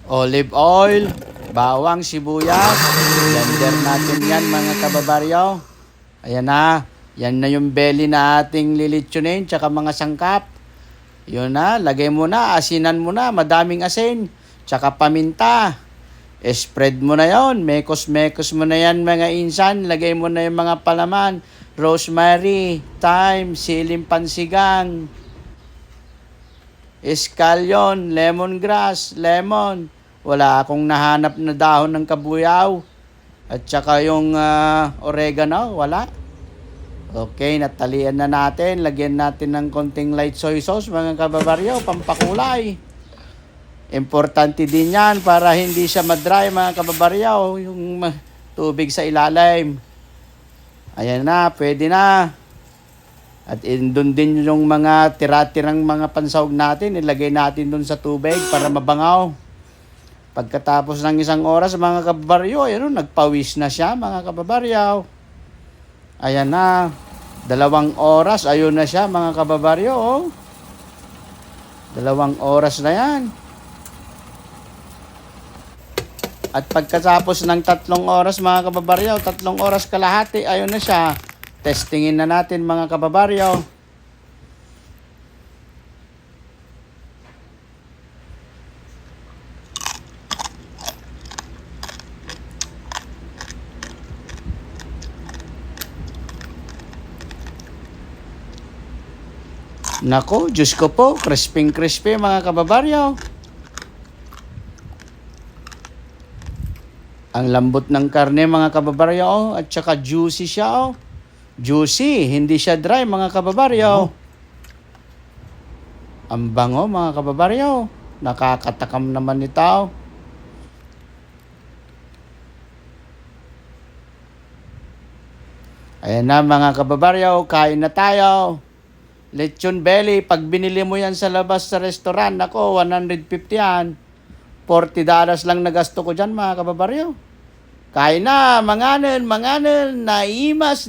Olive oil, bawang, sibuyas. Blender natin yan mga kababaryo. Ayan na. Yan na yung belly na ating lilitsunin tsaka mga sangkap. Yun na. Lagay mo na. Asinan mo na. Madaming asin. Tsaka paminta. Spread mo na yon. Mekos-mekos mo na yan mga insan. Lagay mo na yung mga palaman. Rosemary, thyme, siling pansigang, escallion, lemongrass, lemon. Wala akong nahanap na dahon ng kabuyaw. At saka yung oregano, wala. Okay, natalian na natin. Lagyan natin ng konting light soy sauce, mga kababaryo, pampakulay. Importante din yan para hindi siya madry, mga kababaryo, yung tubig sa ilalim. Ayan na, pwede na. At doon din yung mga tira-tirang mga pansahog natin, ilagay natin doon sa tubig para mabangaw. Pagkatapos ng 1 oras, mga kababaryo, ayun, nagpawis na siya, mga kababaryo. Ayan na, 2 oras, ayun na siya, mga kababaryo. Oh. 2 oras na yan. At pagkatapos ng 3 oras, mga kababaryo, 3 oras kalahati, ayun na siya. Testingin na natin, mga kababaryo. Nako, Diyos ko po, crispy mga kababaryo. Ang lambot ng karne mga kababaryo, oh, at saka juicy siya. Oh. Juicy, hindi siya dry mga kababaryo. Ang bango mga kababaryo. Nakakatakam naman ito. Ayan na mga kababaryo, kain na tayo. Lechon belly, pag binili mo yan sa labas sa restaurant, ako, 150 yan. $40 lang na gasto ko dyan, mga kababaryo. Kain na, manganen, naimas.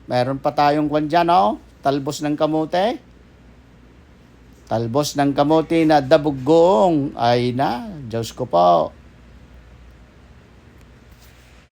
Meron pa tayong kwan dyan, oh. Talbos ng kamote. Talbos ng kamote na dabuggoong. Ay na, Diyos ko po.